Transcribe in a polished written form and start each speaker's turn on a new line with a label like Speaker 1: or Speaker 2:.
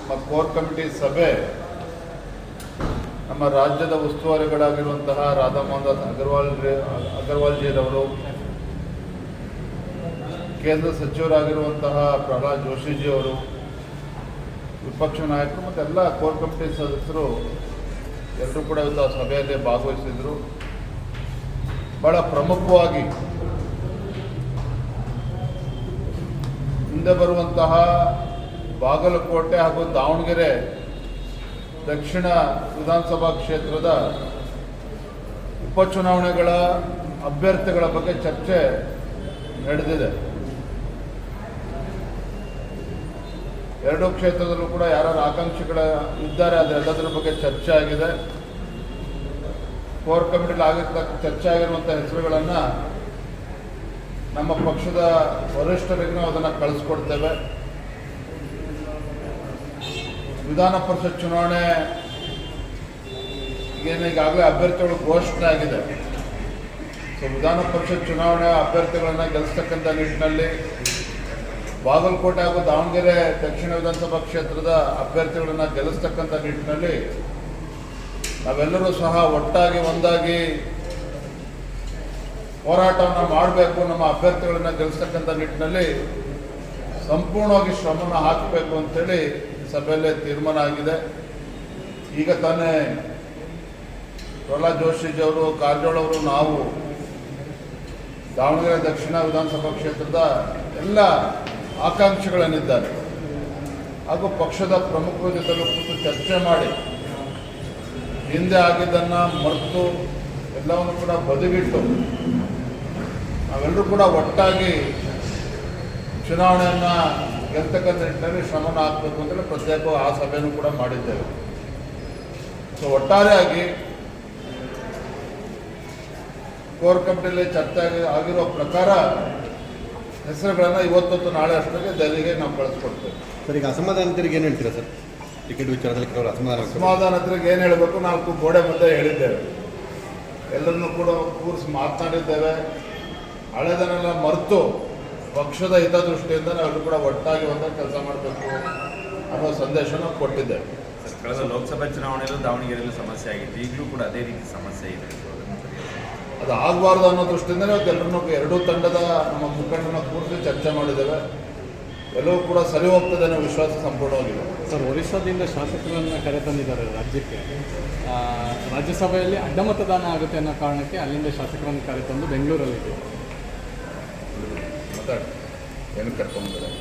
Speaker 1: Core committee ಸಭೆ ನಮ್ಮ ರಾಜ್ಯದ ಉಸ್ತುವಾರಿಗಳಾಗಿರುವಂತಹ ರಾಧಾ ಮೋಹನ್ ದಾಸ್ ಅಗರ್ವಾಲ್ಜಿರವರು, ಕೇಂದ್ರ ಸಚಿವರಾಗಿರುವಂತಹ ಪ್ರಹ್ಲಾದ್ ಜೋಶಿಜಿಯವರು, ವಿಪಕ್ಷ ನಾಯಕರು ಮತ್ತು ಎಲ್ಲ ಕೋರ್ ಕಮಿಟಿ ಸದಸ್ಯರು ಎಲ್ಲರೂ ಕೂಡ ಇವತ್ತು ಸಭೆಯಲ್ಲಿ ಭಾಗವಹಿಸಿದರು. ಭಾಳ ಪ್ರಮುಖವಾಗಿ ಮುಂದೆ ಬರುವಂತಹ ಬಾಗಲಕೋಟೆ ಹಾಗೂ ದಾವಣಗೆರೆ ದಕ್ಷಿಣ ವಿಧಾನಸಭಾ ಕ್ಷೇತ್ರದ ಉಪಚುನಾವಣೆಗಳ ಅಭ್ಯರ್ಥಿಗಳ ಬಗ್ಗೆ ಚರ್ಚೆ ನಡೆದಿದೆ. ಎರಡೂ ಕ್ಷೇತ್ರದಲ್ಲೂ ಕೂಡ ಯಾರು ಆಕಾಂಕ್ಷಿಗಳ ಇದ್ದಾರೆ ಅದೆಲ್ಲದರ ಬಗ್ಗೆ ಚರ್ಚೆ ಆಗಿದೆ. ಕೋರ್ ಕಮಿಟಿಲಿ ಚರ್ಚೆ ಆಗಿರುವಂಥ ಹೆಸರುಗಳನ್ನು ನಮ್ಮ ಪಕ್ಷದ ವರಿಷ್ಠರಿಗೂ ಅದನ್ನು ಕಳಿಸ್ಕೊಡ್ತೇವೆ. ವಿಧಾನ ಪರಿಷತ್ ಚುನಾವಣೆ ಈಗಾಗಲೇ ಅಭ್ಯರ್ಥಿಗಳು ಘೋಷಣೆ ಆಗಿದೆ. ವಿಧಾನ ಪರಿಷತ್ ಚುನಾವಣೆ ಅಭ್ಯರ್ಥಿಗಳನ್ನು ಗೆಲ್ಲಿಸ್ತಕ್ಕಂಥ ನಿಟ್ಟಿನಲ್ಲಿ ಬಾಗಲಕೋಟೆ ಹಾಗೂ ದಾವಣಗೆರೆ ದಕ್ಷಿಣ ವಿಧಾನಸಭಾ ಕ್ಷೇತ್ರದ ಅಭ್ಯರ್ಥಿಗಳನ್ನು ಗೆಲ್ಲಿಸ್ತಕ್ಕಂಥ ನಿಟ್ಟಿನಲ್ಲಿ ನಾವೆಲ್ಲರೂ ಸಹ ಒಟ್ಟಾಗಿ ಒಂದಾಗಿ ಹೋರಾಟವನ್ನು ಮಾಡಬೇಕು. ನಮ್ಮ ಅಭ್ಯರ್ಥಿಗಳನ್ನು ಗೆಲ್ಲಿಸ್ತಕ್ಕಂಥ ನಿಟ್ಟಿನಲ್ಲಿ ಸಂಪೂರ್ಣವಾಗಿ ಶ್ರಮವನ್ನು ಹಾಕಬೇಕು ಅಂತೇಳಿ ಸಭೆಯಲ್ಲೇ ತೀರ್ಮಾನ ಆಗಿದೆ. ಈಗ ತಾನೇ ಪ್ರಹ್ಲಾದ್ ಜೋಶಿಜಿಯವರು, ಕಾರಜೋಳ ಅವರು, ನಾವು ದಾವಣಗೆರೆ ದಕ್ಷಿಣ ವಿಧಾನಸಭಾ ಕ್ಷೇತ್ರದ ಎಲ್ಲ ಆಕಾಂಕ್ಷಿಗಳೇನಿದ್ದಾರೆ ಹಾಗೂ ಪಕ್ಷದ ಪ್ರಮುಖರ ಜೊತೆಲೂ ಕೂತು ಚರ್ಚೆ ಮಾಡಿ ಹಿಂದೆ ಆಗಿದ್ದನ್ನು ಮರೆತು ಎಲ್ಲವನ್ನು ಕೂಡ ಬದಿಗಿಟ್ಟು ನಾವೆಲ್ಲರೂ ಕೂಡ ಒಟ್ಟಾಗಿ ಚುನಾವಣೆಯನ್ನು ಗೆಲ್ತಕ್ಕಂಥ ನಿಟ್ಟಿನಲ್ಲಿ ಶ್ರಮನ ಹಾಕಬೇಕು ಅಂತೇಳಿ ಪ್ರತ್ಯೇಕ ಆ ಸಭೆಯನ್ನು ಕೂಡ ಮಾಡಿದ್ದೇವೆ. ಒಟ್ಟಾರೆಯಾಗಿ ಕೋರ್ ಕಮಿಟಿಯಲ್ಲಿ ಚರ್ಚೆ ಆಗಿರೋ ಪ್ರಕಾರ ಹೆಸರುಗಳನ್ನು ಇವತ್ತು ನಾಳೆ ಅಷ್ಟೊತ್ತಿಗೆ ದೆಹಲಿಗೆ ನಾವು ಕಳಿಸ್ಕೊಡ್ತೇವೆ.
Speaker 2: ಸರ್, ಈಗ ಅಸಮಾಧಾನಿತರಿಗೆ ಏನು ಹೇಳ್ತೀರಾ ಸರ್? ಟಿಕೆಟ್ ವಿಚಾರದಲ್ಲಿ ಕೆಲವರು
Speaker 1: ಅಸಮಾಧಾನಿತರಿಗೆ ಏನು ಹೇಳಬೇಕು, 4 ಗೋಡೆ ಮಧ್ಯೆ ಹೇಳಿದ್ದೇವೆ. ಎಲ್ಲರನ್ನೂ ಕೂಡ ಕೂರಿಸಿ ಮಾತನಾಡಿದ್ದೇವೆ. ಹಳೆದನ್ನೆಲ್ಲ ಮರೆತು ಪಕ್ಷದ ಹಿತದೃಷ್ಟಿಯಿಂದ ನಾವೆಲ್ಲರೂ ಕೂಡ ಒಟ್ಟಾಗಿ ಒಂದಾಗಿ ಕೆಲಸ ಮಾಡಬೇಕು ಅನ್ನೋ ಸಂದೇಶನ ಕೊಟ್ಟಿದ್ದೇವೆ.
Speaker 3: ಕಳೆದ ಲೋಕಸಭಾ ಚುನಾವಣೆಯಲ್ಲೂ ದಾವಣಗೆರೆಯಲ್ಲೂ ಸಮಸ್ಯೆ ಆಗಿತ್ತು, ಈಗಲೂ ಕೂಡ ಅದೇ ರೀತಿ ಸಮಸ್ಯೆ ಇದೆ.
Speaker 1: ಅದು ಆಗಬಾರ್ದು ಅನ್ನೋ ದೃಷ್ಟಿಯಿಂದಲೇ ಎಲ್ಲರನ್ನೂ ಎರಡೂ ತಂಡದ ನಮ್ಮ ಮುಖಂಡರನ್ನ ಕೂರಿಸಿ ಚರ್ಚೆ ಮಾಡಿದ್ದೇವೆ. ಎಲ್ಲವೂ ಕೂಡ ಸರಿ ಹೋಗ್ತದೆ ಅನ್ನೋ ವಿಶ್ವಾಸ ಸಂಪೂರ್ಣವಾಗಿದೆ.
Speaker 4: ಸರ್, ಒರಿಸ್ಸಾದಿಂದ ಶಾಸಕರನ್ನು ಕರೆತಂದಿದ್ದಾರೆ ರಾಜ್ಯಕ್ಕೆ. ರಾಜ್ಯಸಭೆಯಲ್ಲಿ ಅಡ್ಡ ಮತದಾನ ಆಗುತ್ತೆ ಅನ್ನೋ ಕಾರಣಕ್ಕೆ ಅಲ್ಲಿಂದ ಶಾಸಕರನ್ನು ಕರೆತಂದು ಬೆಂಗಳೂರಲ್ಲಿ
Speaker 1: ಮಾತಾಡಿ ಏನು ಕರ್ಕೊಂಡ್ಬಂದಿದ್ದಾರೆ.